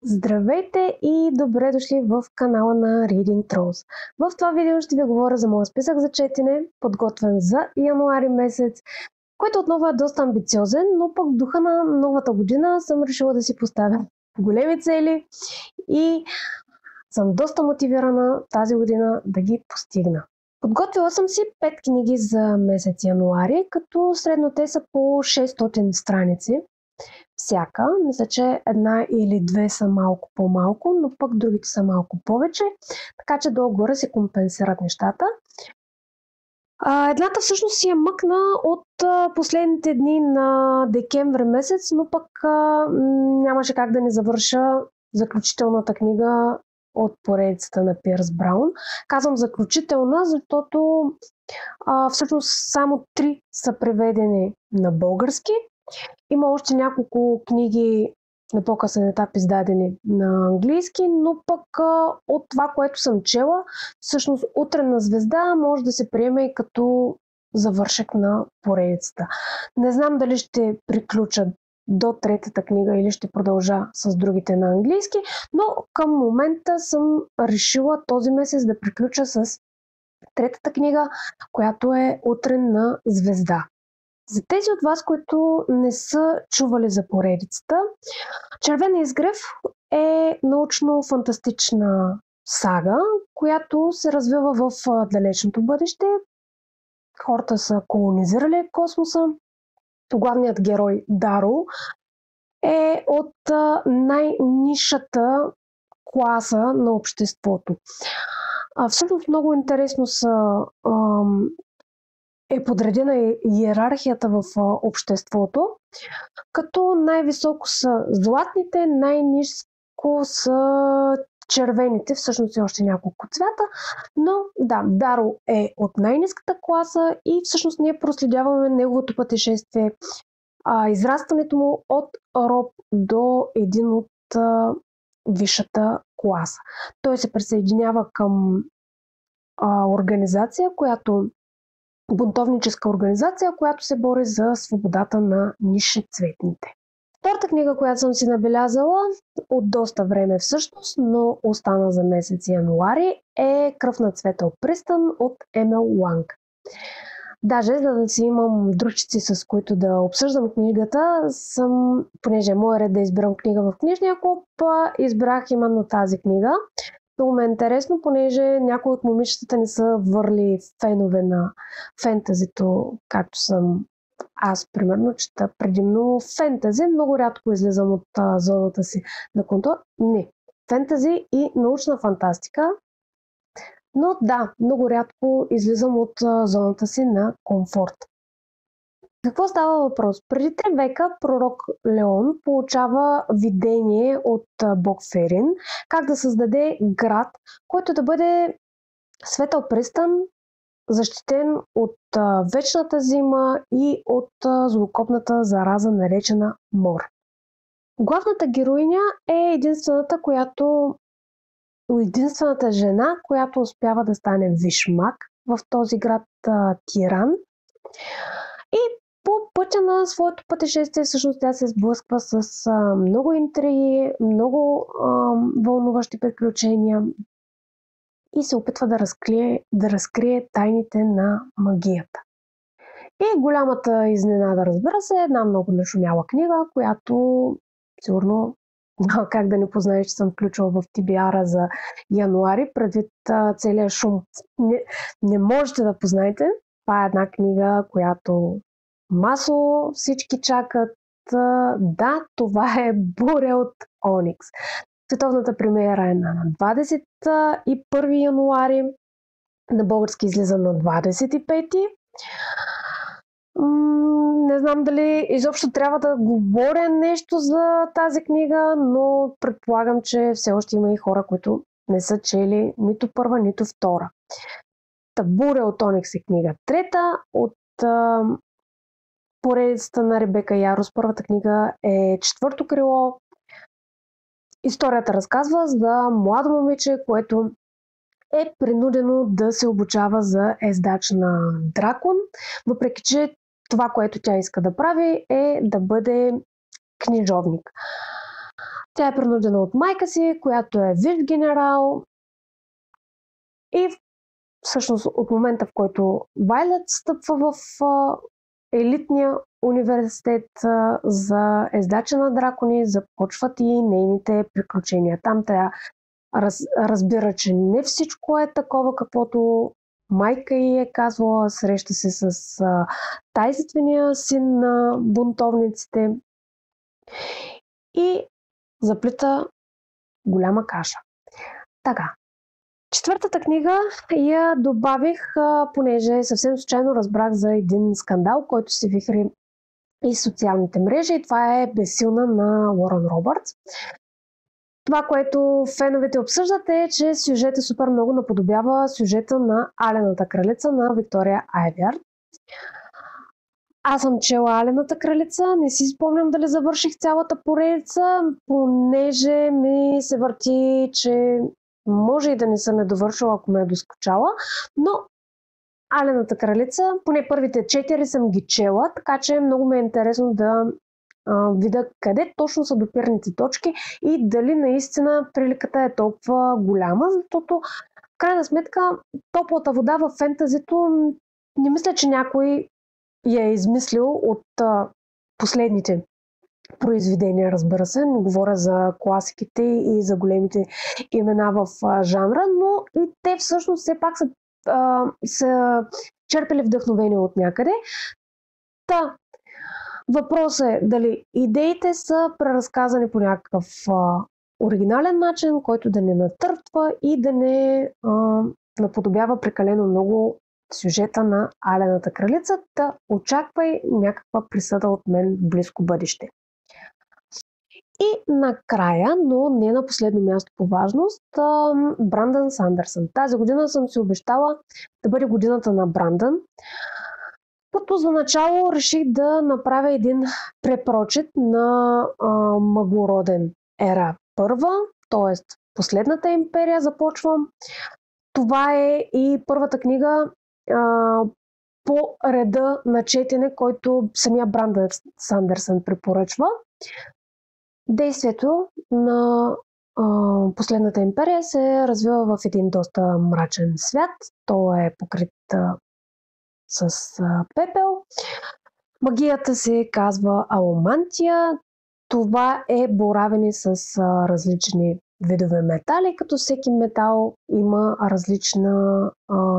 Здравейте и добре дошли в канала на Reading Trolls. В това видео ще ви говоря за моя списък за четене, подготвен за януари месец, който отново е доста амбициозен, но пък в духа на новата година съм решила да си поставя големи цели и съм доста мотивирана тази година да ги постигна. Подготвила съм си 5 книги за месец януари, като средно те са по 600 страници. Всяка. Мисля, че една или две са малко по-малко, но пък другите са малко повече, така че долу-горе се компенсират нещата. Едната всъщност си я мъкна от последните дни на декември месец, но пък нямаше как да не завърша заключителната книга от поредицата на Пирс Браун. Казвам заключителна, защото всъщност само 3 са преведени на български. Има още няколко книги на по-късен етап издадени на английски, но пък от това, което съм чела, всъщност Утренна звезда може да се приеме и като завършек на поредицата. Не знам дали ще приключа до третата книга или ще продължа с другите на английски, но към момента съм решила този месец да приключа с третата книга, която е Утренна звезда. За тези от вас, които не са чували за поредицата, Червен изгрев е научно-фантастична сага, която се развива в далечното бъдеще. Хората са колонизирали космоса. Главният герой Даро е от най-нишата класа на обществото. Всъщност много интересно е подредена иерархията в обществото, като най-високо са златните, най-ниско са червените, всъщност и още няколко цвята, но да, Даро е от най-ниската класа и всъщност ние проследяваме неговото пътешествие, израстването му от роб до един от висшата класа. Той се присъединява към бунтовническа организация, която се бори за свободата на нисшецветните. Втората книга, която съм си набелязала от доста време всъщност, но остана за месец януари, е Кръв на Цветъл Пристън от Емил Ланг. Даже за да си имам дружци, с които да обсъждам книгата, понеже е моят ред да избирам книга в книжния клуб, избрах именно тази книга. Много ме е интересно, понеже някои от момичетата не са върли фенове на фентазито, както съм аз, примерно, чета предимно фентази. Много рядко излизам от зоната си на контор. Не, фентази и научна фантастика. Но да, много рядко излизам от зоната си на комфорт. Какво става въпрос? Преди 3 века пророк Леон получава видение от бог Ферин как да създаде град, който да бъде светъл пристън, защитен от вечната зима и от злокобната зараза, наречена мор. Главната героиня е единствената жена, която успява да стане висш маг в този град Тиран. И по пътя на своето пътешествие всъщност тя се сблъсква с много интриги, много вълнуващи приключения и се опитва да разкрие тайните на магията. И голямата изненада, разбира се, е една много нашумяла книга, която сигурно няма как да не познаеш, че съм включила в TBR за януари, предвид целия шум. Не можете да познаете. Това е една книга, която масово всички чакат. Да, това е Буря от Оникс. Световната премиера е на 21 януари. На български излиза на 25. Не знам дали изобщо трябва да говоря нещо за тази книга, но предполагам, че все още има и хора, които не са чели нито първа, нито втора. Буря от Оникс е книга 3 от поредицата на Ребека Ярос. Първата книга е Четвърто крило. Историята разказва за младо момиче, което е принудено да се обучава за ездач на дракон, въпреки че това, което тя иска да прави, е да бъде книжовник. Тя е принудена от майка си, която е висш генерал, и всъщност от момента, в който Вайлет стъпва в елитния университет за ездача на дракони, започват и нейните приключения. Там тя разбира, че не всичко е такова, каквото майка ѝ е казвала, среща се с тайнствения син на бунтовниците и заплита голяма каша. Така. Четвъртата книга я добавих, понеже съвсем случайно разбрах за един скандал, който се вихри и социалните мрежи, и това е Безсилна на Лоран Робъртс. Това, което феновете обсъждат, е, че сюжетът супер много наподобява сюжета на Алената кралица на Виктория Айвард. Аз съм чела Алената кралица, не си спомням дали завърших цялата поредица, понеже ми се върти, че може и да не съм я довършила, ако ме е доскочала, но Алената кралица, поне първите 4 съм ги чела, така че много ме е интересно да видя къде точно са допирните точки и дали наистина приликата е толкова голяма, защото в крайна сметка топлата вода в фентазито не мисля, че някой я е измислил от последните произведения, разбира се. Не говоря за класиките и за големите имена в жанра, но и те всъщност все пак са черпили вдъхновение от някъде. Въпросът е дали идеите са преразказани по някакъв оригинален начин, който да не натъртва и да не наподобява прекалено много сюжета на Алената кралица. Очаквай някаква присъда от мен в близко бъдеще. И накрая, но не на последно място по важност, Брандън Сандърсън. Тази година съм си обещала да бъде годината на Брандън, като за начало реших да направя един препрочет на Мъглороден ера първа, т.е. последната империя започвам. Това е и първата книга по реда на четене, който самия Брандън Сандърсън препоръчва. Действието на последната империя се развива в един доста мрачен свят. Той е покрит с пепел. Магията се казва аломантия. Това е боравене с различни видове метали, като всеки метал има различна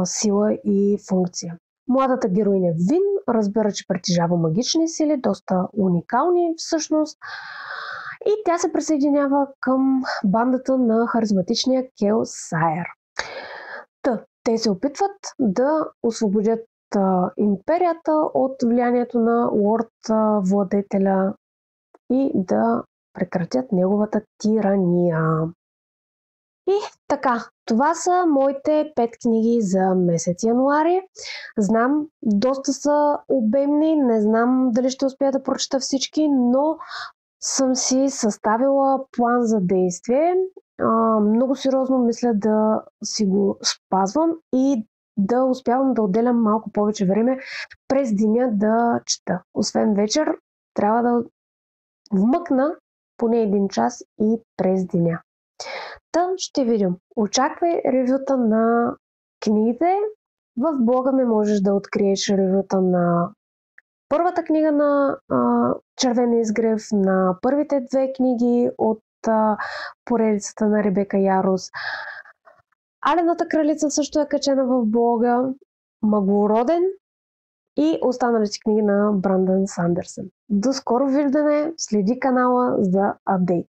сила и функция. Младата героиня Вин разбира, че притежава магични сили, доста уникални всъщност, и тя се присъединява към бандата на харизматичния Кел Сайер. Те се опитват да освободят империята от влиянието на лорд владетеля и да прекратят неговата тирания. И така, това са моите 5 книги за месец януари. Знам, доста са обемни, не знам дали ще успея да прочета всички, но съм си съставила план за действие. Много сериозно мисля да си го спазвам и да успявам да отделям малко повече време през деня да чета. Освен вечер, трябва да вмъкна поне 1 час и през деня. Ще видим. Очаквай ревюта на книгите. В блога ми можеш да откриеш ревюта на първата книга на Червения изгрев, на първите 2 книги от поредицата на Ребека Ярос. Алената кралица също е качена в блога, Мъглороден и останалите книги на Брандън Сандърсън. До скоро виждане, следи канала за апдейт.